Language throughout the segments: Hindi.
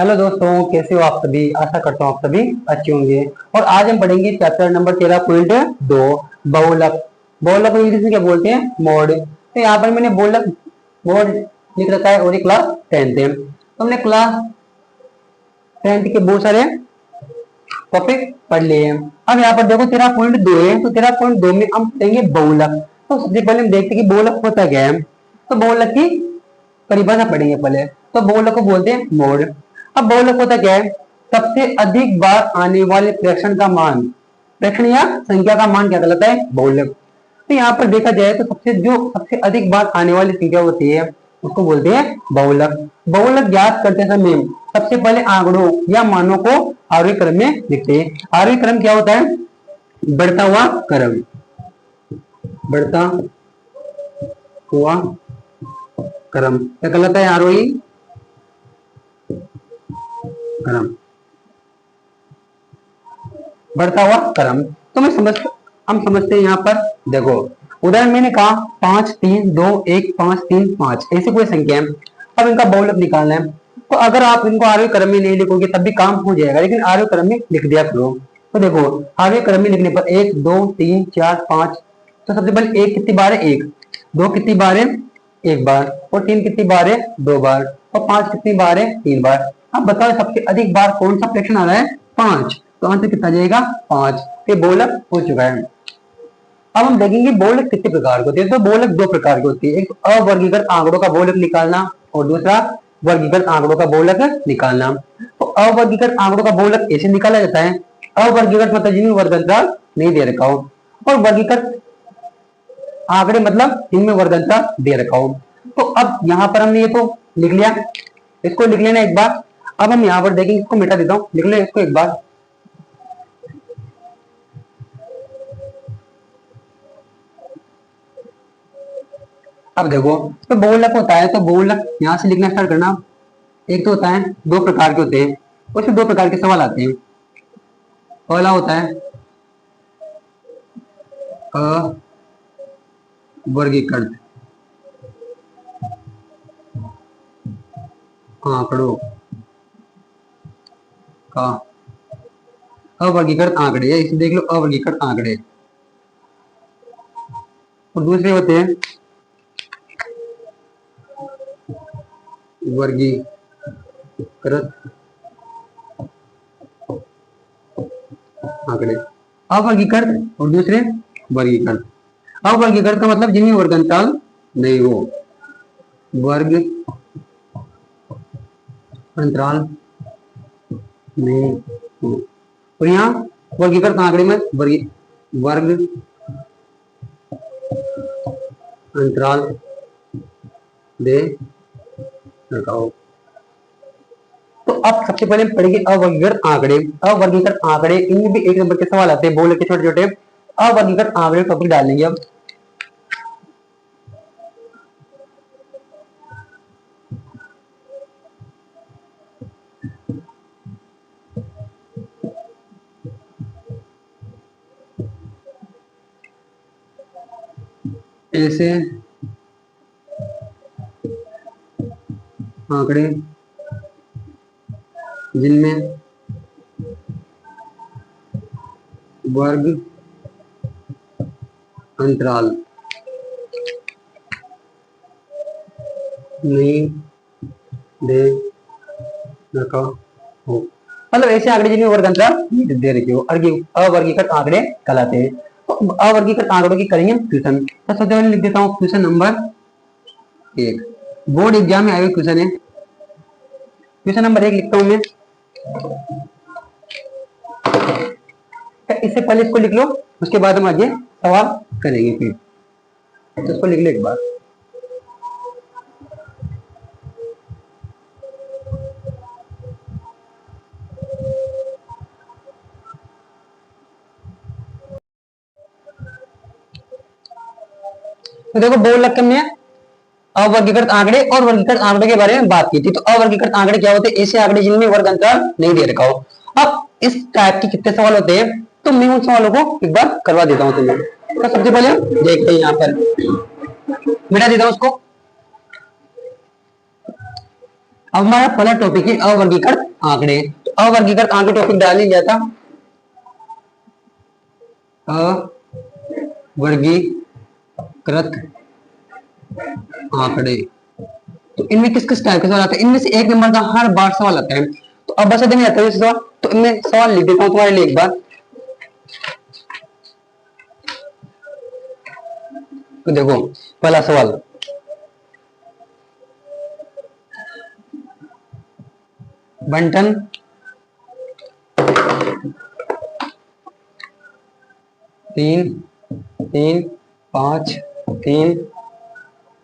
हेलो दोस्तों, कैसे हो आप सभी। आशा करता हूँ आप सभी अच्छे होंगे। और आज हम पढ़ेंगे चैप्टर नंबर 13.2 बहुलक। बहुलक को इंग्लिश में क्या बोलते हैं? मोड। तो यहाँ पर मैंने बहुलक मोड लिख रखा है और ये क्लास 10th है। तो हमने क्लास 10th के बहुत सारे टॉपिक पढ़ लिए हैं। अब यहाँ पर देखो 13.2 है, तो 13.2 में हम पढ़ेंगे बहुलक। तो सबसे पहले हम देखते हैं कि बहुलक होता क्या है। तो बहुलक की परिभाषा पढ़ेंगे पहले। तो बहुलक को बोलते हैं मोड। अब बहुलक होता क्या है? सबसे अधिक बार आने वाले फ्रैक्शन का मान, फ्रैक्शन या संख्या का मान क्या कहलाता है? बहुलक। तो यहाँ पर देखा जाए तो सबसे अधिक बार आने वाली संख्या होती है उसको बोलते हैं बहुलक। बहुलक ज्ञात करते समय सबसे पहले आंकड़ों या मानों को आरोही क्रम में लिखते हैं। आरोही क्रम क्या होता है? बढ़ता हुआ क्रम, बढ़ता हुआ क्रम क्या कहलाता है? आरोही क्रम, बढ़ता हुआ क्रम। तो हम समझते हैं यहाँ पर। देखो उदाहरण मैंने कहा 5 3 2 1 5 3 5 ऐसी कोई संख्या है। अब इनका बहुलक निकालना है। तो अगर आप इनको आरोही क्रम में नहीं लिखोगे तब भी काम हो जाएगा, लेकिन आरोही क्रम में लिख दिया करो। तो देखो आरोही क्रम में लिखने पर 1 2 3 4 5। तो सबसे पहले 1 कितनी बार है? 1। 2 कितनी बार है? 1 बार। और 3 कितनी बार है? 2 बार। और 5 कितनी बार है? 3 बार। अब बताओ सबसे अधिक बार कौन सा फ्रैक्शन आ रहा है? 5। तो आंसर कितना जाएगा? 5। ये बहुलक हो चुका है। अब हम देखेंगे बहुलक कितने प्रकार के होते हैं। तो बहुलक दो प्रकार की होती है, एक अवर्गीकृत आंकड़ों का बहुलक निकालना और दूसरा वर्गीकृत आंकड़ों का बहुलक निकालना। तो अवर्गीकृत आंकड़ों का बहुलक ऐसे निकाला जाता है। अवर्गीकृत मतलब जिनमें वर्ग अंतराल नहीं दे रखा हो, और वर्गीकृत आंकड़े मतलब जिनमें वर्ग अंतराल दे रखा हो। तो अब यहाँ पर हमने ये तो लिख लिया, इसको लिख लेना एक बार। अब हम यहाँ पर देखेंगे, इसको मिटा देता हूँ, लिख ले इसको एक बार। अब देखो तो बहुलक होता है, तो बहुलक यहां से लिखना स्टार्ट करना। एक तो होता है, दो प्रकार के होते हैं, उसमें दो प्रकार के सवाल आते हैं। पहला होता है अवर्गीकृत आंकड़ों का, अवर्गीकृत आंकड़े, इसे देख लो अवर्गीकृत आंकड़े। और दूसरे होते हैं वर्गीकृत आंकड़े। अवर्गीकृत और दूसरे वर्गीकृत। अवर्गीकृत का मतलब जिनमें वर्ग अंतराल नहीं हो, वर्ग अंतराल नहीं हो। और यहाँ वर्गीकृत आंकड़े में वर्ग अंतराल दे रखा हो। तो अब सबसे पहले पढ़ेंगे अवर्गीकृत आंकड़े। अवर्गीकृत आंकड़े, इनमें भी एक नंबर के सवाल आते हैं, बोले के छोटे छोटे। अवर्गीकृत आंकड़े टॉपिक डाल लेंगे अब। ऐसे आंकड़े जिनमें वर्ग अंतराल नहीं दे रखा हो, मतलब ऐसे आंकड़े जिनमें वर्ग अंतराल नहीं दे रखे हो, अवर्गीकृत आंकड़े कहलाते हैं। तो अवर्गीकृत आंकड़ों की करेंगे क्वेश्चन। तो सबसे पहले लिख देता हूँ क्वेश्चन नंबर 1। बोर्ड एग्जाम में आए हुए क्वेश्चन है। क्वेश्चन नंबर 1 लिखता हूं मैं। इससे पहले इसको लिख लो, उसके बाद हम आगे सवाल करेंगे फिर। तो इसको लिख लो एक बार। तो देखो बहुलक में अवर्गीकृत आंकड़े और वर्गीकृत आंकड़े के बारे में बात की थी। तो अवर्गीकृत आंकड़े क्या होते हैं? ऐसे आंकड़े जिनमें वर्ग अंतराल नहीं दे रखा हो। अब इस टाइप के कितने सवाल होते हैं, तो मैं उन सवालों को एक बार करवा देता हूं तुम्हें। तो सबसे पहले देखते हैं, यहाँ पर मिटा देता हूं उसको। अब हमारा पहला टॉपिक है अवर्गीकृत आंकड़े, तो अवर्गीकृत आंकड़े टॉपिक डाल ही गया था, अवर्गीकृत आंकड़े। तो इनमें किस किस टाइप के सवाल आते हैं, इनमें से एक नंबर का हर बार सवाल आता है। तो अब बस नहीं आता है सवाल, तो इनमें सवाल लिख देता हूं तुम्हारे लिए एक बार। तो देखो पहला सवाल, बंटन तीन तीन 5 3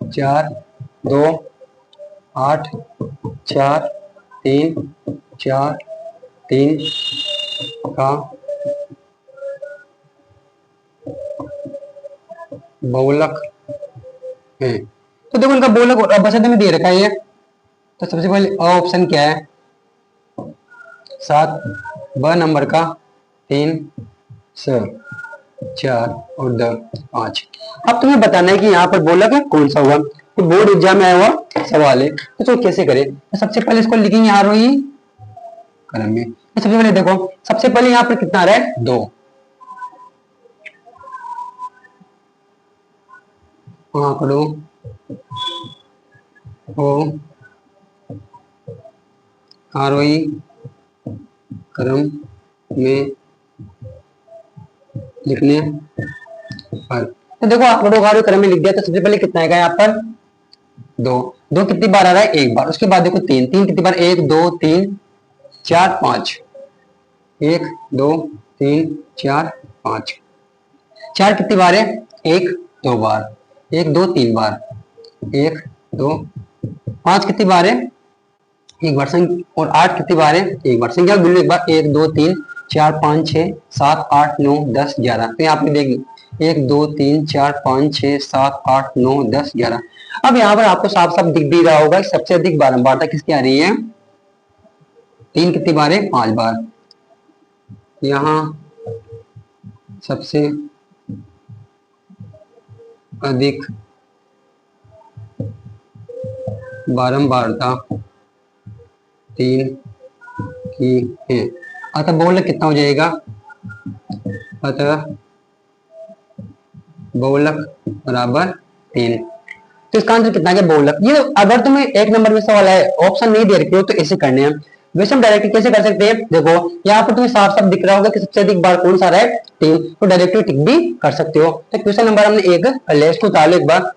4 2 8 4 3 4 3 का बहुलक है। तो देखो इनका बहुलक और बसत में दे रखा है ये। तो सबसे पहले ऑप्शन क्या है, 7, ब नंबर का 3 स 4 और द 5। अब तुम्हें बताना है कि यहाँ पर बहुलक है कौन सा हुआ, तो बोर्ड एग्जाम में आया हुआ सवाल है। तो चलो कैसे करें, तो सबसे पहले इसको लिखेंगे आरोही क्रम में। तो सबसे पहले देखो, सबसे पहले यहाँ पर कितना आ रहा है 2, आंकड़ों को आरोही क्रम में लिखने पर, तो देखो आंकड़ों का आरोही क्रम में लिख दिया। तो सबसे पहले कितना आएगा यहाँ पर 2, 2 कितनी बार आ रहा है, एक बार। उसके बाद देखो 3, 3 कितनी बार, 1 2 3 4 5, 1 2 3 4 5, 4 कितनी बार है, 1 2 बार, 1 2 3 बार, 1 2 5 कितनी बार है, एक बार संख्या, और 8 कितनी बार है, एक बार संख्या बोलो एक बार, 1 2 3 4 5 6 7 8 9 10 11। तो यहाँ पे देखिए 1 2 3 4 5 6 7 8 9 10 11। अब यहाँ पर आपको साफ साफ दिख भी रहा होगा सबसे अधिक बारंबारता किसकी आ रही है, 3 कितनी बार है, 5 बार। यहाँ सबसे अधिक बारंबारता 3 की है, अतः बहुलक कितना हो जाएगा, अतः बहुलक बराबर 3। तो इसका आंसर कितना है बहुलक। ये अगर तुम्हें एक नंबर में सवाल है, ऑप्शन नहीं दे रखे हो, तो ऐसे करने हैं। वैसे हम डायरेक्टली कैसे कर सकते हैं, देखो यहाँ पर तुम्हें साफ साफ दिख रहा होगा कि सबसे अधिक बार कौन सा रहा है, 3, तो डायरेक्टली टिक भी कर सकते हो। तो क्वेश्चन नंबर हमने 1 कर लिया, इसको उतार लो एक बार,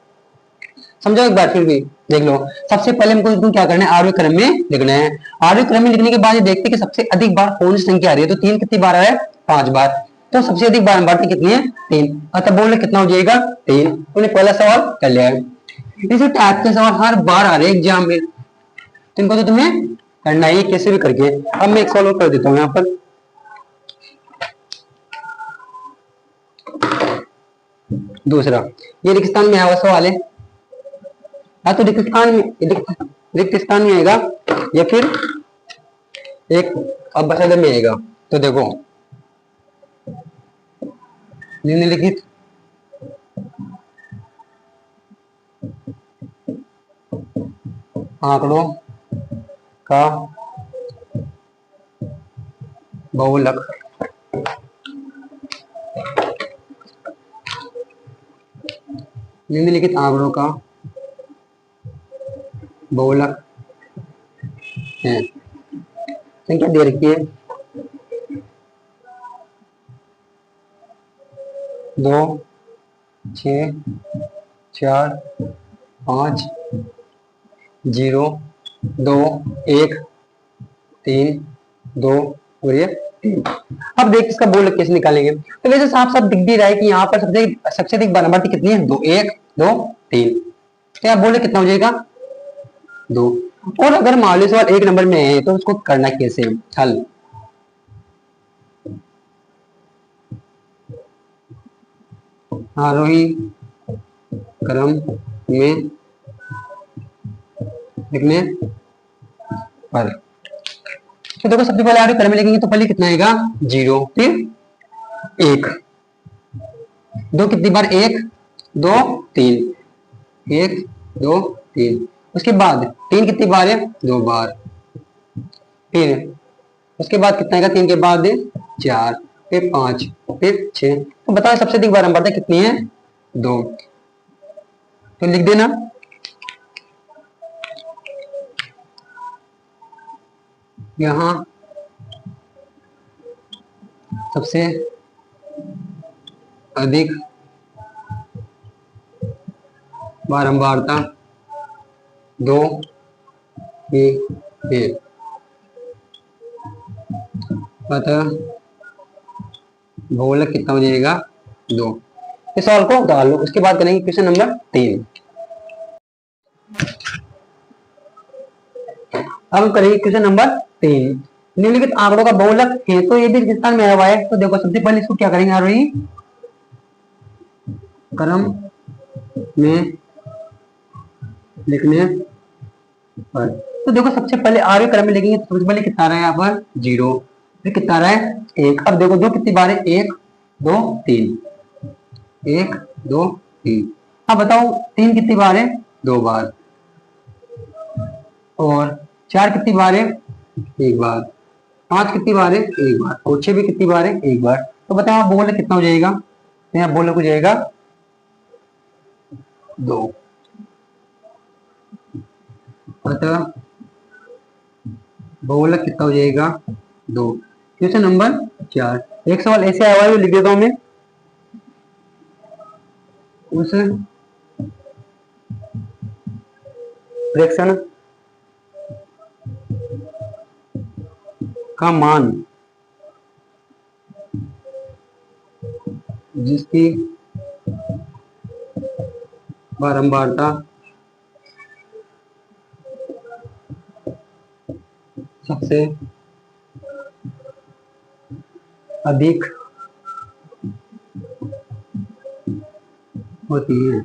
समझो एक बार फिर भी देख लो। सबसे पहले हमको क्या करना है, आरोही क्रम में लिखना है। आरोही क्रम में लिखने के बाद ये देखते हैं कि सबसे अधिक बार कौन सी संख्या आ रही है। तो 3 कितनी बार आ रहा है, 5 बार। तो सबसे अधिक बार कितनी है, 3, अतः बोल कितना हो जाएगा 3। तुमने पहला सवाल कर लिया है। इसी टाइप के सवाल हर बार आ रहे हैं एग्जाम में, तो इनको तो तुम्हें करना ही कैसे भी करके। अब मैं एक सवाल और कर देता हूँ यहाँ पर, दूसरा, ये रेगिस्तान में आया हुआ सवाल है। हाँ तो रिक्तिस्थान में आएगा या फिर एक अवसर में आएगा। तो देखो निम्नलिखित आंकड़ों का बहुलक निम्नलिखित आंकड़ों का बहुलक है। संख्या दे रखी है 2 6 4 5 0 2 1 3 2 और ये 3। अब देख इसका बहुलक कैसे निकालेंगे। तो वैसे साफ साफ दिख भी रहा है कि यहाँ पर सबसे अधिक बारंबारता कितनी है, 2 1 2 3। तो यहाँ बहुलक कितना हो जाएगा 2। और अगर मान लो सवाल एक नंबर में है तो उसको करना कैसे, हल आरोही क्रम में लिखने पर। तो देखो सबसे पहले आरोही क्रम में लिखेंगे तो पहले कितना आएगा 0, फिर 1, 2 कितनी बार, 1 2 3, 1 2 3। उसके बाद 3 कितनी बार है, 2 बार, तीन, उसके बाद कितना आएगा, 3 के बाद 4, फिर 5, फिर 6। तो बताओ सबसे अधिक बारंबारता कितनी है, 2। तो लिख देना यहां सबसे अधिक बारंबारता 2 की है। अतः बहुलक कितना हो जाएगा, 2। इस सवाल को उतार लो। उसके बाद करेंगे क्वेश्चन नंबर 3। अब हम करेंगे क्वेश्चन नंबर 3। निम्नलिखित आंकड़ों का बहुलक है, तो ये भी स्थान में आया हुआ है। तो देखो सबसे पहले इसको क्या करेंगे, आरोही क्रम में लिखने पर, तो देखो सबसे पहले आरोही क्रम में लिखेंगे। सबसे पहले कितना रहा है यहाँ पर, 0, फिर कितना रहा है, 1। अब देखो 2 कितनी बार है, 1 2 3, 1 2 3। अब बताओ 3 कितनी बार है, 2 बार। और 4 कितनी बार है, 1 बार। 5 कितनी बार है, 1 बार। और 6 भी कितनी बार है, 1 बार। तो बताओ यहाँ बहुलक कितना हो जाएगा, तो यहाँ बहुलक हो जाएगा 2। अतः बहुलक कितना हो जाएगा, 2। Question number 4। एक सवाल ऐसे आया हुआ है, लिख देता हूं मैं। उस फ्रैक्शन का मान जिसकी बारंबारता सबसे अधिक होती है,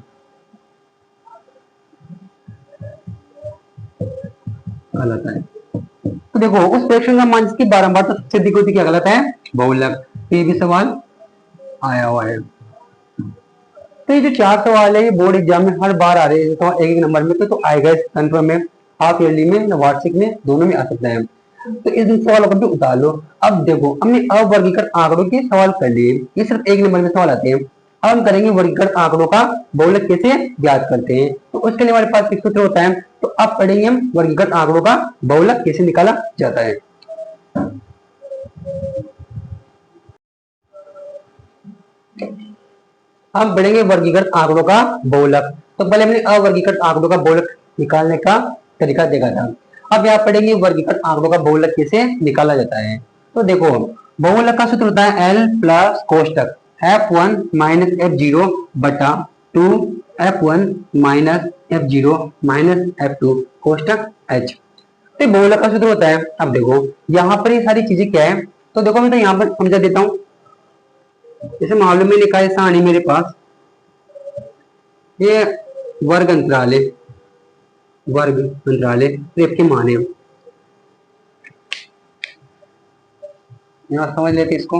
गलत है। तो देखो उस फ्रैक्शन का मान जिसकी बारंबारता सबसे अधिक होती है, क्या गलत है, बहुलक। ये भी सवाल आया हुआ है। तो ये जो 4 सवाल है, ये बोर्ड एग्जाम में हर बार आ रहे हैं, तो एक नंबर में तो आएगा। इस कंफर्म में, हाफ ईयरली में, वार्षिक में, दोनों में आ सकता है। तो इस सवालों को भी उतार लो। अब देखो हमने अवर्गीकृत आंकड़ों के सवाल कर लिए, ये सिर्फ एक नंबर में सवाल आते हैं। अब हम करेंगे वर्गीकृत आंकड़ों का बहुलक कैसे ज्ञात करते हैं। तो उसके लिए हमारे पास एक सूत्र होता है। तो अब पढ़ेंगे हम वर्गीकृत आंकड़ों का बहुलक कैसे निकाला जाता है। हम पढ़ेंगे वर्गीकृत आंकड़ों का बहुलक। तो पहले हमने अवर्गीकृत आंकड़ों का बहुलक निकालने का तरीका देखा था। अब यहाँ पढ़ेंगे वर्गीकृत आंकड़ों का बहुलक कैसे निकाला जाता है। तो देखो बहुलक का सूत्र होता है L plus कोष्टक F1 minus F0 बटा 2 F1 minus F0 minus F2 कोष्टक H। तो बहुलक का सूत्र होता है। अब देखो यहाँ पर ये सारी चीजें क्या है, तो देखो मैं तो यहाँ पर समझा देता हूँ। जैसे मालूम में लिखा है सारणी मेरे पास, ये वर्ग अंतराल है, वर्ग अंतराल है, तो इसके मान है। यहाँ समझ लेते इसको।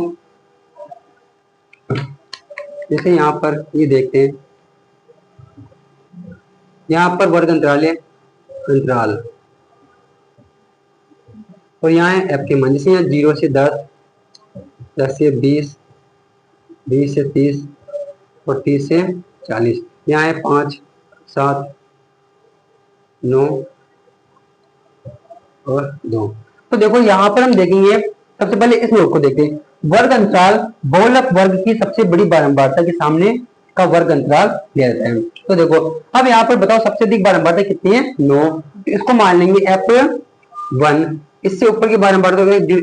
जैसे यहाँ पर ये देखते हैं, यहाँ पर वर्ग अंतराल है, अंतराल, और यहाँ है एफ के मान। जैसे यहाँ 0 से 10, 10 से 20, 20 से 30 और 30 से 40। यहाँ है 5, 7, 9 और 2। तो देखो यहाँ पर हम देखेंगे, सबसे पहले इस नोट को देखते हैं। वर्ग अंतराल बहुलक वर्ग की सबसे बड़ी बारंबारता के सामने का वर्ग अंतराल लिया जाता है। तो देखो अब यहाँ पर बताओ सबसे अधिक बारंबारता कितनी है, 9। इसको मान लेंगे F1। इससे ऊपर की बारंबारता,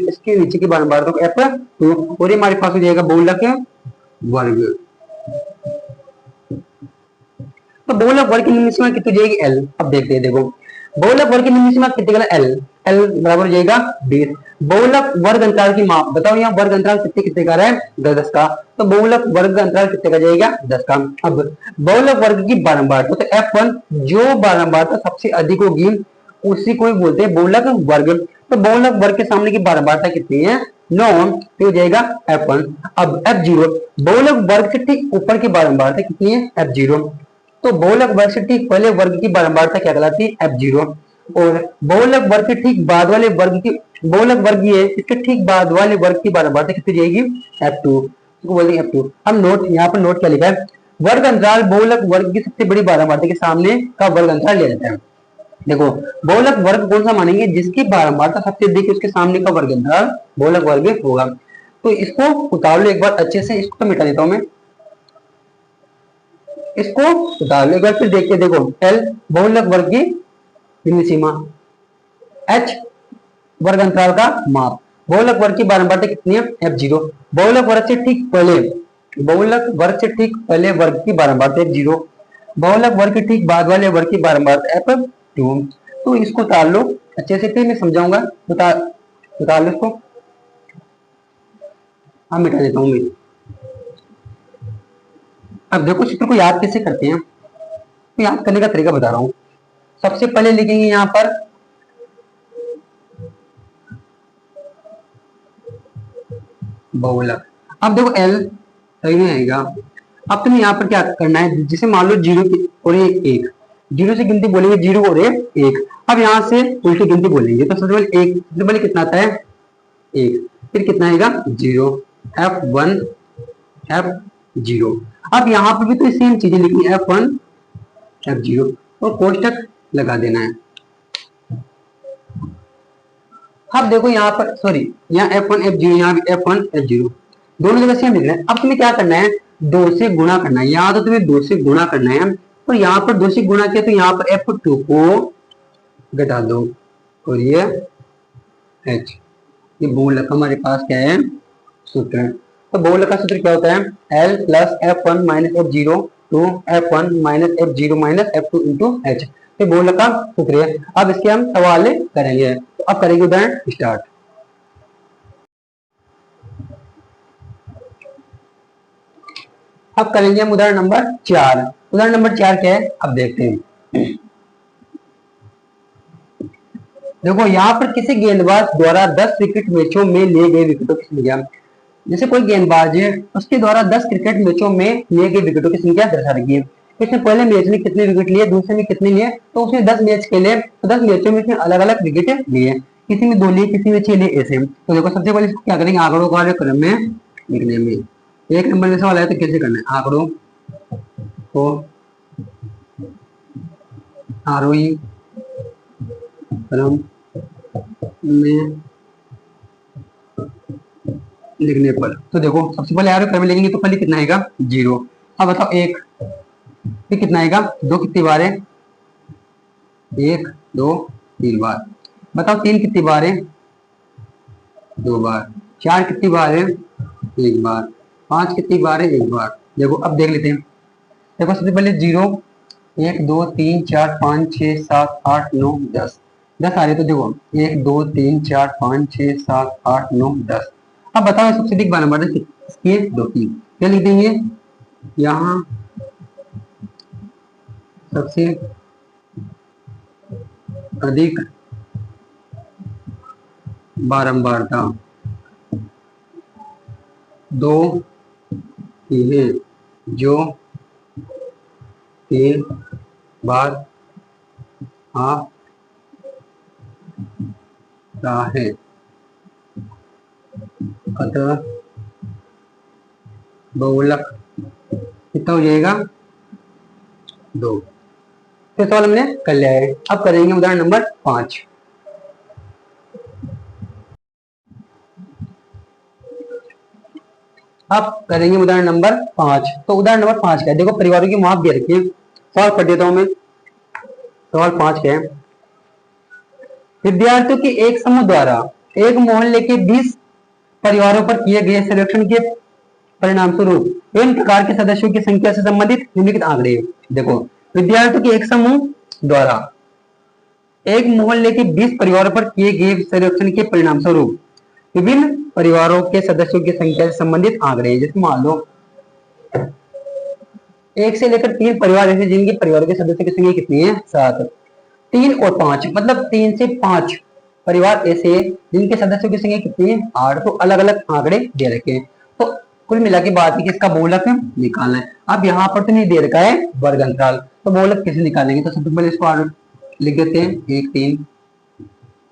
इसके नीचे की बारंबारता को F2, और ये हमारे पास हो जाएगा बहुलक वर्ग। तो बहुलक वर्ग की निम्न सीमा कितनी जाएगी, L। अब देखते हैं, देखो बहुलक वर्ग की निम्न सीमा कितनी है, L। L बराबर हो जाएगा 20। बहुलक वर्ग अंतराल की माप बताओ, यहाँ वर्ग अंतराल कितने कितने का है, 10 का। तो बहुलक वर्ग अंतराल कितने का जाएगा, 10 का। अब बहुलक वर्ग की बारंबारता, तो F1 जो बारंबारता सबसे अधिक होगी उसी को बोलते हैं बहुलक वर्ग। तो बहुलक वर्ग के सामने की बारंबारता कितनी है, 9, तो हो जाएगा F1। अब F0 बहुलक वर्ग के ठीक ऊपर की बारंबारता कितनी है, F0। तो बहुलक वर्ग से ठीक पहले वर्ग की बारंबारता क्या कहलाती है, F0। और बहुलक वर्ग के ठीक बाद वाले वर्ग की बहुलक वर्ग ये इसके ठीक बाद वाले वर्ग की बारंबारता कितनी जाएगी, f2, इसको बोलेंगे f2। हम नोट यहाँ पर नोट क्या लिखा है, वर्ग अंतराल बहुलक वर्ग की सबसे बड़ी बारंबारता के सामने का वर्ग अंतराल लिया जाता है। देखो बहुलक वर्ग कौन सा मानेंगे, जिसकी बारंबारता सबसे अधिक उसके सामने का वर्ग अंतराल बहुलक वर्ग होगा। तो इसको उतार लो एक बार अच्छे से, इसको तो मिटा देता हूं मैं, इसको उतार लो एक बार, फिर देखते देखो L बहुलक वर्ग की बिंदु सीमा, H वर्ग अंतराल का माप, बहुलक वर्ग की बारंबारता कितनी है, f0। बहुलक वर्ग से ठीक पहले, बहुलक वर्ग से ठीक पहले वर्ग की बारंबारता f0, बहुलक वर्ग के ठीक बाद वाले वर्ग की बारंबारता f2। तो इसको उतार लो अच्छे से, फिर मैं समझाऊंगा। उतार लो इसको, हाँ मिटा देता हूँ मैं। अब देखो चित्र को याद कैसे करते हैं, तो याद करने का तरीका बता रहा हूं। सबसे पहले लिखेंगे यहां पर बहुलक, अब देखो L सही में आएगा। अब तुम्हें यहाँ पर क्या करना है, जिसे मान लो 0 और 1, 0 से गिनती बोलेंगे 0 और 1। अब यहाँ से उल्टी गिनती बोलेंगे, तो सबसे पहले 1, सबसे पहले कितना आता है 1, फिर कितना आएगा 0, f1 f0। अब यहाँ पर भी तो सेम चीजें लिखनी है, f1 f0 और कोष्टक लगा देना है। अब देखो यहाँ पर सॉरी, यहाँ f1 f0, यहाँ भी f1 f0, दोनों जगह सेम लिखना है। अब तुम्हें क्या करना है, 2 से गुणा करना है, यहाँ तो तुम्हें 2 से गुणा करना है, और यहाँ पर 2 से गुणा किया तो यहाँ पर f2 को घटा दो, और ये h, ये बहुलक हमारे पास क्या है सूत्र है। तो बहुलक का सूत्र क्या होता है, L plus f1 minus f0 two f1 minus f0 minus f2 into h, ये बहुलक का सूत्र है। अब इसके हम सवाल करेंगे, तो अब करेंगे उदाहरण स्टार्ट। अब करेंगे हम उदाहरण नंबर 4। उदाहरण नंबर 4 क्या है, अब देखते हैं। देखो यहाँ पर किसी गेंदबाज द्वारा 10 क्रिकेट मैचों में लिए गए विकेटों की संख्या, जैसे कोई गेंदबाज है उसके द्वारा 10 क्रिकेट मैचों में लिए गए विकेटों की संख्या दर्शा रखी है। इसने पहले मैच में कितने विकेट लिए, दूसरे में कितने लिए, तो उसने 10 मैच के लिए 10 मैचों में इसने अलग अलग विकेट लिए, किसी में 2 लिए, किसी में 6 लिए, ऐसे। तो देखो सबसे पहले क्या करेंगे, आंकड़ों का क्रम में लिखने में, 1 नंबर में सवाल आया तो कैसे करना है, आंकड़ों को आरोही क्रम में लिखने पर। तो देखो सबसे पहले आरोही क्रम में लिखेंगे तो पहले कितना आएगा 0। अब बताओ 1, फिर कितना आएगा 2 कितनी बार है, 1 2 3 बार। बताओ 3 कितनी बार है, 2 बार। 4 कितनी बार है, 1 बार। 5 कितनी बार है, 1 बार। देखो अब देख लेते हैं। देखो सबसे पहले 0, 1 2 3 4 5 6 7 8 9 10 आ रहे। तो देखो 1 2 3 4 5 6 7 8 9 10। अब बताओ सबसे अधिक बारंबारता किसकी है, 2 की। क्या लिख देंगे, यहाँ सबसे अधिक बारंबारता 2 की है, जो 3 बार आ रहा है, अतः बहुलक कितना हो जाएगा 2। तो सवाल हमने कर लिया है। अब करेंगे उदाहरण नंबर 5। अब करेंगे उदाहरण नंबर 5। तो उदाहरण नंबर 5 क्या है, देखो परिवारों की माप दे रखी है, सवाल पढ़ देता हूं मैं। सवाल 5 क्या है, विद्यार्थियों के एक समूह द्वारा एक मोहल्ले के 20 परिवारों पर किए गए सर्वेक्षण के परिणाम स्वरूप इन प्रकार के सदस्यों की संख्या से संबंधित निम्नलिखित आंकड़े। देखो विद्यार्थियों के एक समूह द्वारा एक मोहल्ले के 20 परिवारों पर किए गए सर्वेक्षण के परिणाम स्वरूप विभिन्न परिवारों के सदस्यों की संख्या से संबंधित आंकड़े। जैसे मान लो 1 से लेकर 3 परिवार ऐसे जिनके परिवारों के सदस्यों की संख्या कितनी है 7। 3 और 5 मतलब 3 से 5 परिवार ऐसे जिनके सदस्यों की संख्या कितनी है 8। तो अलग अलग आंकड़े दे रखे हैं। तो कुल मिला के बात है कि इसका बहुलक निकालना है। अब यहाँ पर तो नहीं दे रखा है वर्ग अंतराल, तो बहुलक कैसे निकालेंगे, तो सबसे पहले इसको लिख देते हैं 1 3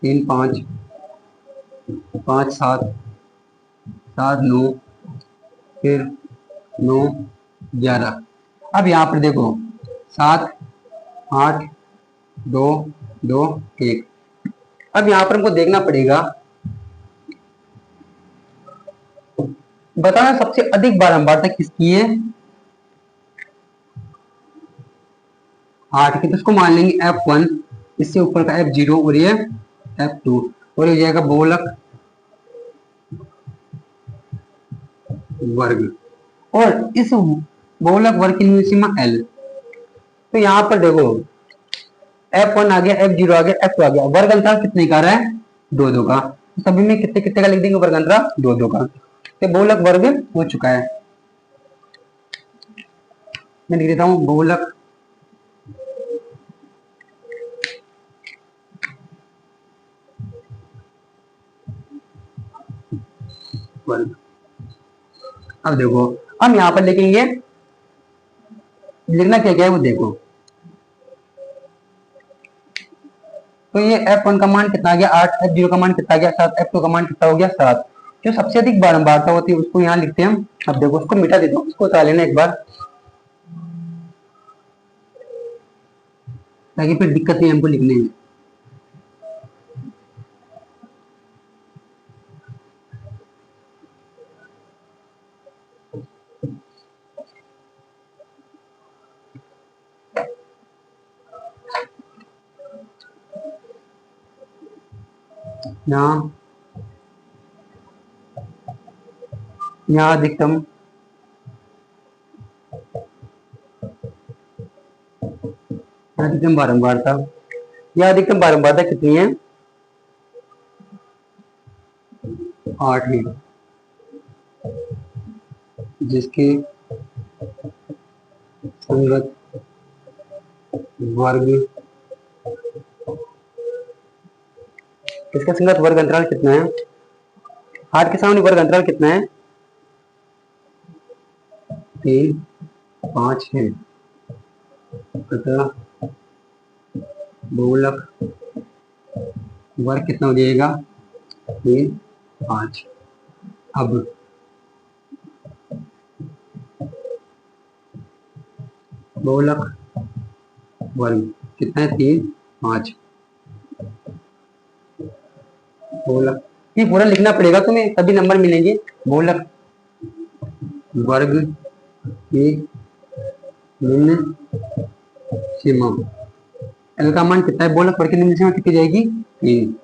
3 5 5 7 7 9, फिर 9 11। अब यहाँ पर देखो 7 8 2 2 1। अब यहाँ पर हमको देखना पड़ेगा, बताना सबसे अधिक बारंबारता किसकी है, 8 की। तो इसको मान लेंगे F1, इससे ऊपर का F0 और ये F2, और ये जाएगा बहुलक वर्ग, और इस बहुलक वर्ग की न्यूनतम सीमा L। तो यहाँ पर देखो F1 आ गया, F0 आ गया, F2 आ गया, वर्ग अंतराल कितने का रहा है, 2 2 का। तो सभी में कितने कितने का लिख देंगे वर्ग अंतराल, 2 2 का। तो बहुलक वर्ग हो चुका है। मैं लिख देता हूँ बहुलक वर्ग। अब देखो हम यहाँ पर लिखेंगे, लिखना क्या क्या है वो देखो। तो ये F1 का मान कितना आ गया 8, F0 का मान कितना आ गया 7, F2 का मान कितना हो गया 7। जो सबसे अधिक बारंबारता होती है उसको यहाँ लिखते हैं हम। अब देखो उसको मिटा देता हूँ, उसको उतार लेना एक बार, ताकि फिर दिक्कत नहीं हमको लिखने में। यहाँ यहाँ अधिकतम बारंबारता, यह अधिकतम बारंबारता कितनी है, 8 है, जिसके संगत वर्ग, इसका संगत वर्ग अंतराल कितना है, 8 के सामने वर्ग अंतराल कितना है, 3 5 है। अतः बहुलक वर्ग कितना हो जाएगा, 3 5। अब बहुलक वर्ग कितना है, 3 5। बहुलक ये पूरा लिखना पड़ेगा तुम्हें, तभी नंबर मिलेंगे। बहुलक वर्ग की निम्न सीमा, L का मान कितना है, बहुलक वर्ग की निम्न सीमा कितनी जाएगी, 3।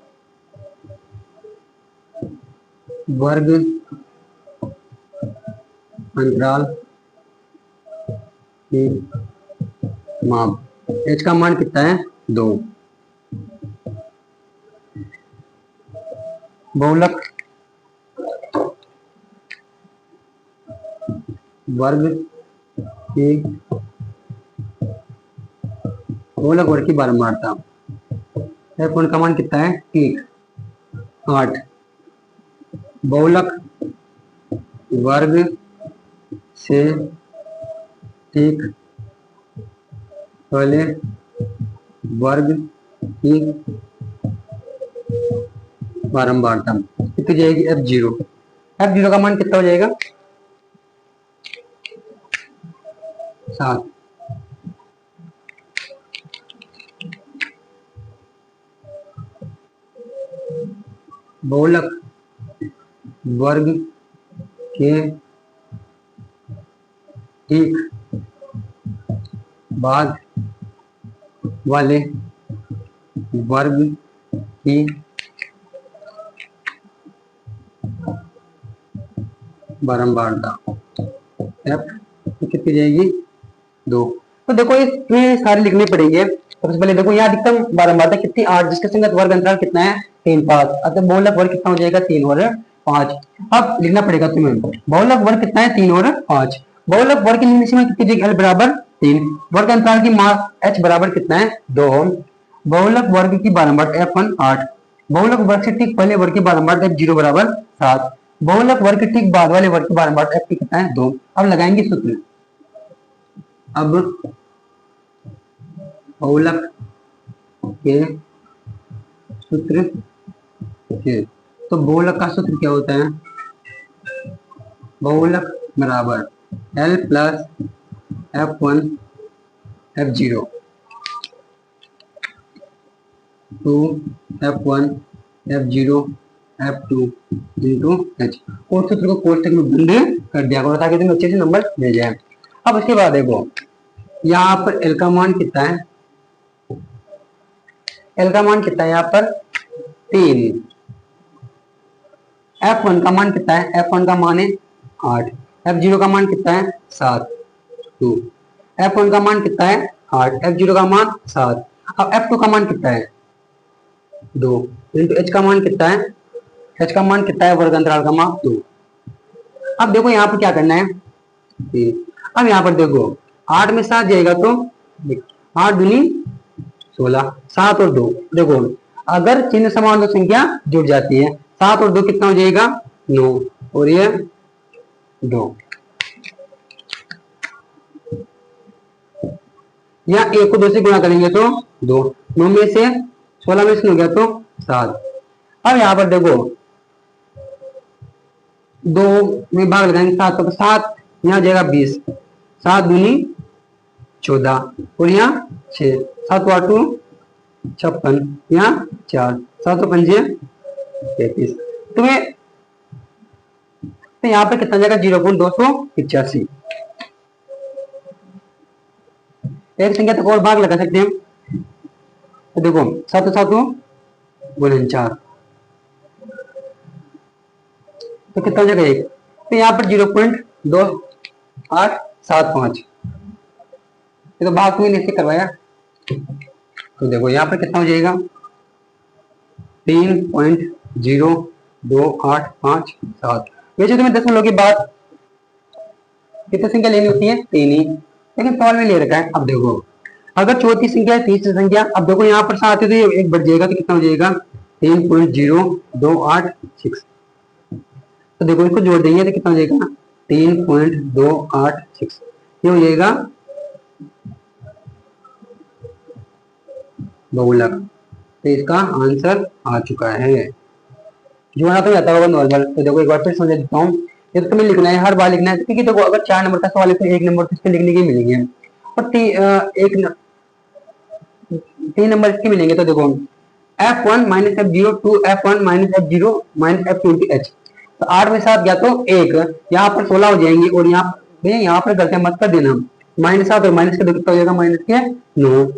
वर्ग अंतराल की माप, H का मान कितना है, 2। बहुलक वर्ग की बहुलक वर्ग की बारंबारता, F1 का मान कितना है, 1 8। बहुलक वर्ग से ठीक पहले वर्ग की बारंबारता कितनी जाएगी, F0। F0 का मान कितना हो जाएगा, 7। बहुलक वर्ग के ठीक बाद वाले वर्ग की बारंबारता F कितनी जाएगी, 2। तो देखो ये सारे लिखने पड़ेंगे। सबसे पहले देखो यहाँ अधिकतम बारंबारता कितनी, 8, जिसके संगत वर्ग अंतराल कितना है, 3 5। अतः बहुलक वर्ग कितना हो जाएगा, 3 और 5। अब लिखना पड़ेगा तुम्हें, बहुलक वर्ग कितना है, 3 और 5। बहुलक वर्ग की निम्न सीमा कितनी जाएगी, L बराबर 3। वर्ग अंतराल की मान H बराबर कितना है, 2। बहुलक वर्ग की बारंबारता F1 8। बहुलक वर्ग से ठीक पहले वर्ग की बारंबारता F0 बराबर 7। बहुलक वर्ग के ठीक बाद वाले वर्ग की बारंबारता F कितना है, 2। अब लगाएंगे सूत्र। अब बहुलक के सूत्र से तो बहुलक का सूत्र क्या होता है? बहुलक बराबर L plus F1 F0 two F1 F0 F2 into H, और सूत्र को कोष्टक में बंद कर दिया करो ताकि तुम्हें अच्छे से नंबर मिल जाए। अब उसके बाद देखो यहाँ पर L का मान कितना है? L का मान कितना है यहाँ पर? 3। F1 का मान कितना है? F1 का मान है 8। F0 का मान कितना है? 7। 2। F1 का मान कितना है? 8। F0 का मान 7। अब F2 का मान कितना है? 2 इंटू H का मान कितना है? H का मान कितना है? वर्ग अंतराल का मान 2। अब देखो यहाँ पर क्या करना है? अब यहाँ पर देखो 8 में 7 जाएगा तो 8 दूनी 16, 7 और 2। देखो अगर चिन्ह समान दो संख्या जुड़ जाती है, 7 और 2 कितना हो जाएगा? 9 और ये 2। यहाँ 1 को 2 से गुणा करेंगे तो 2, 9 में से 16 में से हो गया तो 7। अब यहाँ पर देखो 2 में भाग लगाएंगे 7 तो 7 यहाँ जाएगा 20, 7 दूनी 14 और यहाँ 6, 7 8 56, यहाँ 4, 7 5 33। तुम्हें तो यहाँ पे कितना जाएगा? 0.285। एक संख्या तक और भाग लगा सकते हैं। तो देखो 7 7 गुणन 4 तो कितना हो जाएगा? 1। तो यहाँ पर 0.2875, ये तो भाग में नीचे करवाया। तो देखो यहाँ पर कितना हो जाएगा? 3.0285 वैसे तुम्हें दशमलव के बाद कितनी संख्या लेनी होती है? 3 ही, लेकिन सवाल में ले रखा है। अब देखो अगर चौथी संख्या है, तीसरी संख्या, अब देखो यहाँ पर 7 है तो एक बढ़ जाएगा तो कितना हो जाएगा? 3.0286। तो देखो इसको जोड़ देंगे तो कितना हो जाएगा? 3.286, ये हो जाएगा बहुलक। तो इसका आंसर आ चुका है। जोड़ना तो आता होगा नॉर्मल। तो देखो एक बार फिर समझ देता हूँ, ये तो तुम्हें लिखना है, हर बार लिखना है, क्योंकि देखो अगर 4 नंबर का सवाल है तो 1 नंबर तो इसके लिखने के मिलेंगे और 3 नंबर इसके मिलेंगे। तो देखो F1 minus F0 two F1 minus F0 minus F2 into H, तो 8 में 7 गया तो 1, यहाँ पर 16 हो जाएंगे और यहाँ पर गलतियां मत कर देना। -7 और माइनस के 2 कितना हो जाएगा? माइनस के 9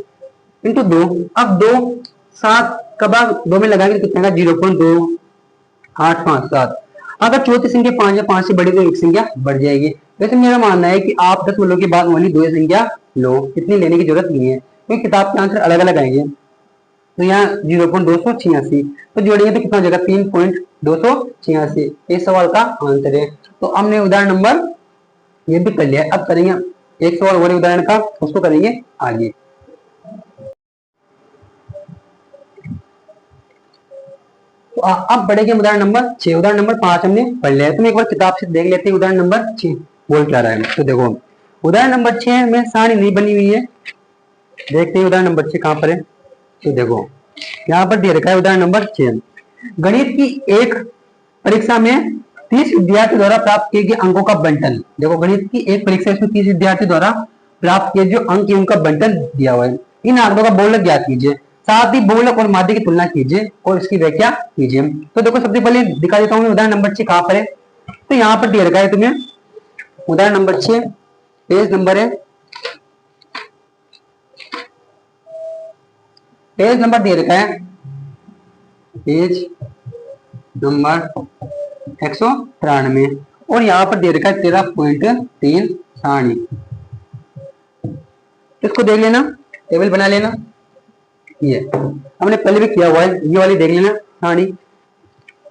इंटू 2। अब 2 7 का भाग 2 में लगाएंगे तो कितना? 0.2857। अगर चौथी संख्या 5 है, 5 से बड़ी तो एक संख्या बढ़ जाएगी। वैसे मेरा मानना है कि आप दशमलव के बाद वाली 2 संख्या लो, इतनी लेने की जरूरत नहीं है क्योंकि किताब के आंसर अलग अलग आएंगे। तो यहाँ 0.286 तो जोड़ेंगे तो कितना हो जाएगा? 3.286। इस सवाल का आंसर है। तो हमने उदाहरण नंबर ये भी कर लिया। अब करेंगे एक सवाल और उदाहरण का, उसको करेंगे आगे। तो अब बढ़ेंगे उदाहरण नंबर 6। उदाहरण नंबर 5 हमने पढ़ लिया है। तुम एक बार किताब से देख लेते हैं उदाहरण नंबर 6 बोल क्या रहा है। तो देखो उदाहरण नंबर 6 में सारणी नहीं बनी हुई है, देखते हैं उदाहरण नंबर 6 कहां पर है। तो देखो यहाँ पर दे रखा है उदाहरण नंबर 6, गणित की एक परीक्षा में 30 विद्यार्थी द्वारा प्राप्त किए गए अंकों का बंटन। देखो गणित की एक परीक्षा इसमें 30 विद्यार्थी द्वारा प्राप्त किए जो अंक उनका बंटन दिया हुआ है। इन आंकड़ों का बहुलक ज्ञात कीजिए, साथ ही बहुलक और माध्य की तुलना कीजिए और इसकी व्याख्या कीजिए। तो देखो सबसे पहले दिखा देता हूँ उदाहरण नंबर 6 कहां पर है। तो यहाँ पर दे रखा है तुम्हें उदाहरण नंबर 6, पेज नंबर है, पेज नंबर दे रखा है पेज नंबर 193 और यहाँ पर दे रखा है 13.3 सारणी। इसको देख लेना, टेबल बना लेना, ये हमने पहले भी किया हुआ है, ये वाली देख लेना सारणी।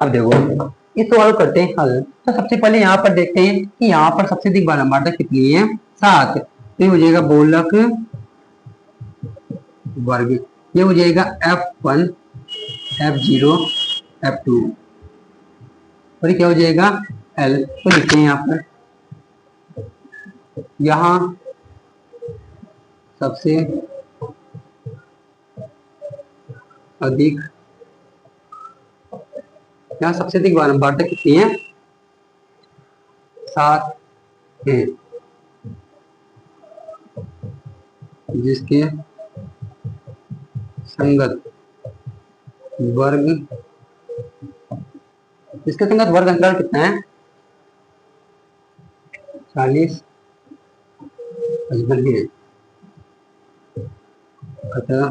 अब देखो इस सवाल करते हैं हल। तो सबसे पहले यहाँ पर देखते हैं कि यहाँ पर सबसे अधिक बारंबारता कितनी है? 7। तो ये हो जाएगा बहुलक वर्ग, ये हो जाएगा F1 F0 F2 और क्या हो जाएगा? L। तो लिखते हैं यहाँ पर, यहाँ सबसे अधिक यहाँ सबसे अधिक बारंबारता कितनी है? 7 है, जिसके संगत वर्ग, इसके संगत वर्ग अंतराल कितना है? 40 55 है। अतः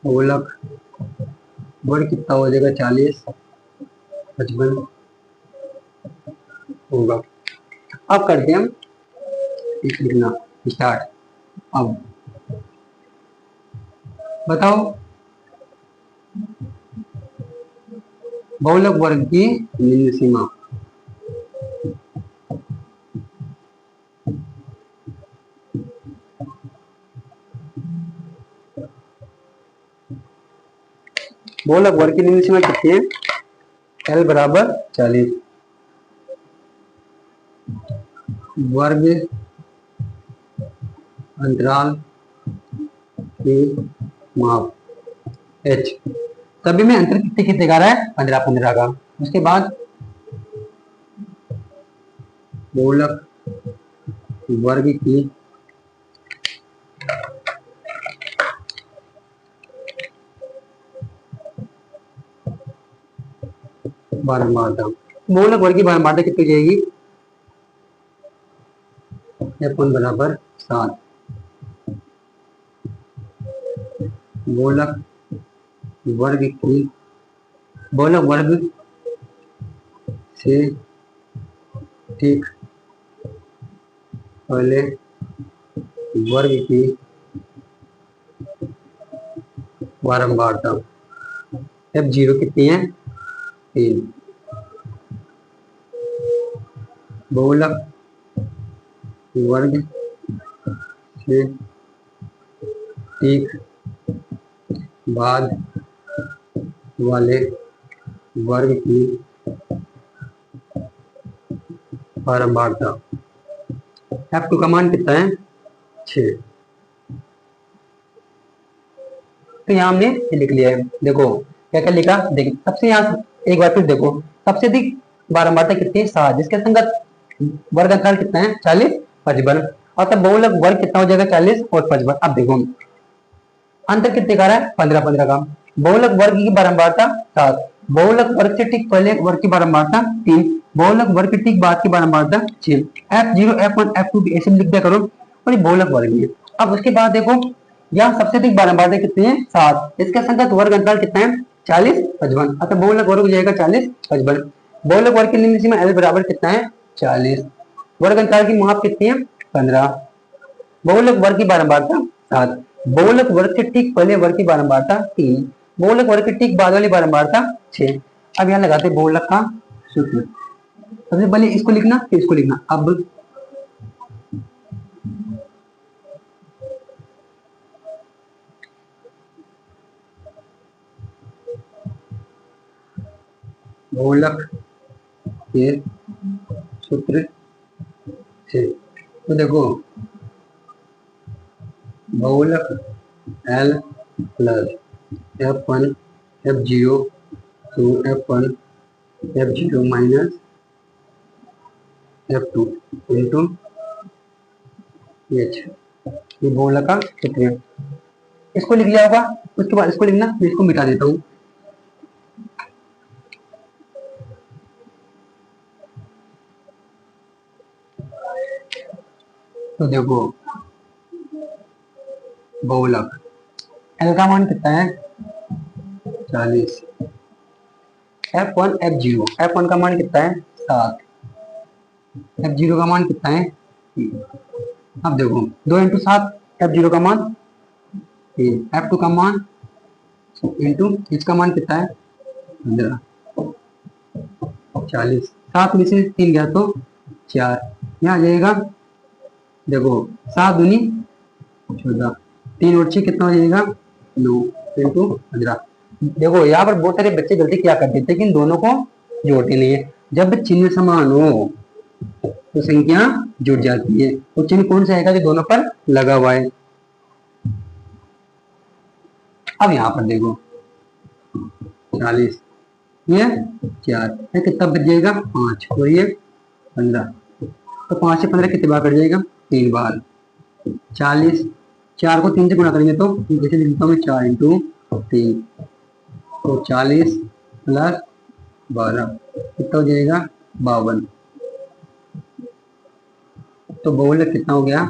बहुलक वर्ग कितना हो जाएगा? 40 55 होगा। अब करते हैं हम लिखना स्टार्ट। अब बताओ बहुलक वर्ग की निम्न सीमा। बहुलक वर्ग की निम्न सीमा कितनी है? L बराबर 40 वर्ग अंतराल की माप h, सभी में अंतर कितने कितने का रहा है? 15-15 का। उसके बाद बहुलक वर्ग की बारंबारता, बहुलक वर्ग की बारंबारता कितनी जाएगी? F1 बराबर 7 बहुलक वर्ग की, बहुलक वर्ग से ठीक पहले वर्ग की बारंबारता F0 कितनी है? 3 बहुलक वर्ग से ठीक बाद वाले वर्ग की बारंबारता F2 का मान कितना है? 6। तो यहाँ हमने लिख लिया है। देखो क्या क्या लिखा, देखिए सबसे यहाँ एक बार फिर देखो, सबसे अधिक बारंबारता कितनी है? 7, जिसके संगत वर्ग अंतराल कितना है? 40 55। और तब बहुलक वर्ग कितना हो जाएगा? 40 और 55। अब देखो अंतर कितने का रहा है? 15-15 का। बहुलक वर्ग की बारंबारता 7, बहुलक वर्ग से ठीक पहले वर्ग की बारंबारता 3, बहुलक वर्ग के ठीक बाद की बारंबारता 6। F0 F1 F2 ऐसे लिख दिया करो, और ये बहुलक वर्ग है। अब उसके बाद देखो यहाँ सबसे अधिक बारंबारता कितनी है? 7, इसका संगत वर्ग अंतराल कितना है? 40 55। अतः बहुलक वर्ग हो जाएगा 40 55। बहुलक वर्ग की निम्न सीमा L बराबर कितना है? 40, वर्ग अंतराल की माप कितनी है? 15, बहुलक वर्ग की बारंबारता 7, बहुलक वर्ग के ठीक पहले वर्ग की बारंबारता 3, बहुलक वर्ग के ठीक बाद वाली बारंबारता 6। अब यहाँ लगाते बहुलक का सूत्र। सबसे पहले इसको लिखना, फिर इसको लिखना। अब बहुलक के सूत्र से तो देखो बहुलक L plus F1 F0 to F1 F0 minus F2 into H, ये बहुलक का सूत्र है। इसको लिख लिया होगा, उसके बाद इसको लिखना, मैं इसको मिटा देता हूँ। तो देखो बहुलक L का मान कितना है? 40, F1 F0, F1 का मान कितना है? 7, F0 का मान कितना है? 3। अब देखो 2 इंटू 7, F0 का मान 3, F2 का मान इंटू इसका मान कितना है? 15, 40, 7 में से 3 गया तो 4, यहाँ आ जाएगा। देखो 7 दूनी 14, 3 और 6 कितना हो जाएगा? 9 इंटू 15। देखो यहाँ पर बहुत सारे बच्चे गलती क्या करते थे कि इन दोनों को जोड़ते नहीं है। जब चिन्ह समान हो तो संख्या जुड़ जाती है। तो चिन्ह कौन सा आएगा जो दोनों पर लगा हुआ है? अब यहाँ पर देखो 40 ये 4, ये कितना बच जाएगा 5 और ये 15। तो 5 से 15 कितने बार कट जाएगा 3 बार। 40, 4 को 3 से गुणा करेंगे तो जैसे लिखता हूँ 4 इंटू 3, तो 40 प्लस 12 कितना हो जाएगा 52। तो बहुलक कितना हो गया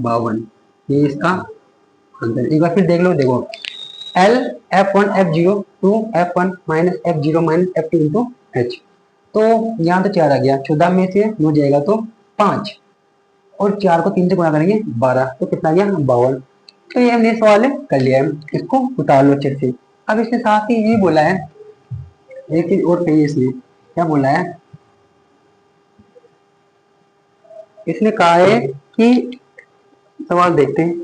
52। ये इसका आंसर। एक बार फिर देख लो, देखो L F1 F0 two F1 minus F0 minus F2 into H। तो यहाँ तो 4 आ गया, 14 में से 9 जाएगा तो 5 और 4 को 3 से गुणा करेंगे 12, तो कितना आ गया 52। तो ये हमने सवाल कर लिया है, इसको उतार लो अच्छे से। अब इसके साथ ही ये बोला है, एक चीज और कही इसने, क्या बोला है, इसने कहा है कि सवाल देखते हैं।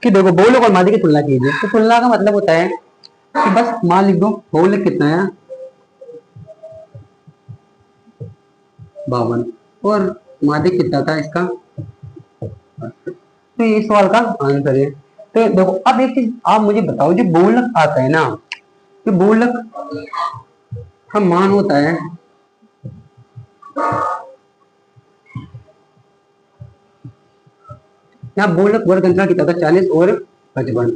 कि देखो बहुलक और माध्यिक की तुलना कीजिए। तो तुलना का मतलब होता है कि बस मान लिख दो बहुलक कितना है 52 और माध्यिक कितना था इसका। तो ये सवाल का आंसर है। तो देखो अब एक चीज आप मुझे बताओ, जो बहुलक आता है ना, तो बहुलक का मान होता है यहाँ बहुलक वर्ग अंतराल कितना था 40 और 55।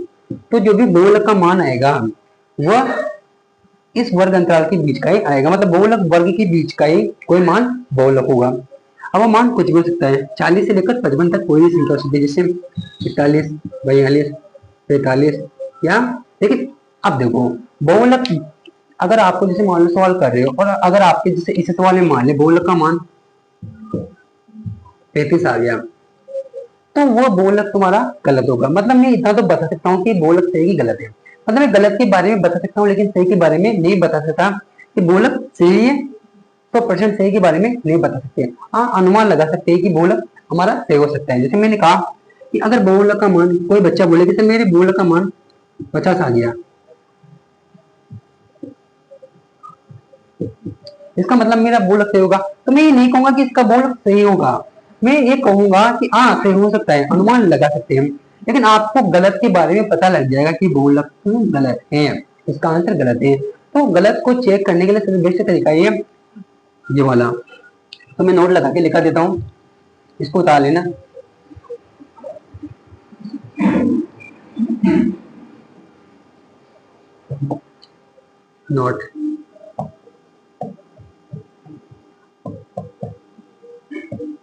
तो जो भी बहुलक का मान आएगा वह इस वर्ग अंतराल के बीच का ही आएगा, मतलब बहुलक वर्ग के बीच का ही कोई मान बहुलक होगा। अब वो मान कुछ भी हो सकता है, 40 से लेकर 55 तक कोई भी संख्या हो सकती है, जैसे 41, 42, 43 या। लेकिन अब देखो बहुलक अगर आपको जैसे मान लो सवाल कर रहे हो और अगर आपके जैसे इस सवाल में मान ले बहुलक का मान 35 आ गया, तो वो बहुलक तुम्हारा गलत होगा। मतलब मैं इतना तो बता सकता हूँ कि बहुलक सही की गलत है, मतलब मैं गलत के बारे में बता सकता हूँ लेकिन सही के बारे में नहीं बता सकता कि बहुलक सही है। 100% सही के बारे में नहीं बता सकते, हाँ अनुमान लगा सकते हैं कि बहुलक हमारा सही हो सकता है। जैसे मैंने कहा कि अगर बहुलक का मान, कोई बच्चा बोले कि मेरे बहुलक का मान 50 आ गया, इसका मतलब मेरा बहुलक सही होगा। तो मैं ये नहीं कहूंगा कि इसका बहुलक सही होगा, मैं ये कहूंगा कि हाँ सही हो सकता है, अनुमान लगा सकते हैं। लेकिन आपको गलत के बारे में पता लग जाएगा कि बहुलक गलत है, इसका आंसर गलत है। तो गलत को चेक करने के लिए सबसे बेस्ट तरीका ये वाला। तो मैं नोट लगा के लिखा देता हूँ, इसको उतार लेना। नोट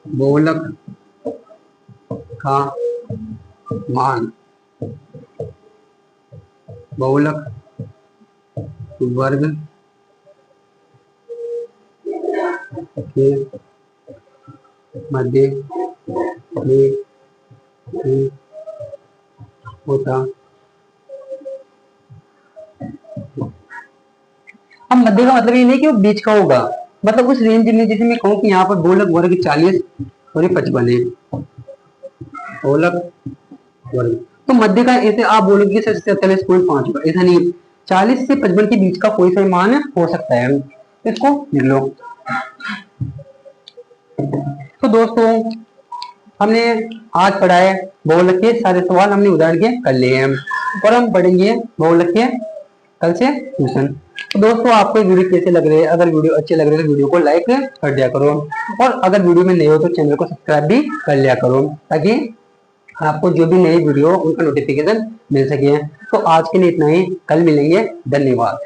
बहुलक का मान बहुलक वर्ग के मध्य में होता। अब मध्य का मतलब ये नहीं कि वो बीच का होगा, मतलब उस रेंज में, जैसे मैं कहूँ कि यहाँ पर बहुलक वर्ग 40 और 55 है, बहुलक वर्ग, तो मध्य का ऐसे आप बोलोगे 47.5 होगा, ऐसा नहीं। 40 से 55 के बीच का कोई सा मान हो सकता है, इसको लिख लो। तो दोस्तों हमने आज पढ़ा है बहुलक के सारे सवाल हमने उदाहरण के कर लिए हैं और हम पढ़ेंगे बहुलक के कल से ट्यूशन। तो दोस्तों आपको वीडियो कैसे लग रहे हैं, अगर वीडियो अच्छे लग रहे हैं तो वीडियो को लाइक कर दिया करो और अगर वीडियो में नए हो तो चैनल को सब्सक्राइब भी कर लिया करो ताकि आपको जो भी नई वीडियो उनका नोटिफिकेशन मिल सके। तो आज के लिए इतना ही, कल मिलेंगे, धन्यवाद।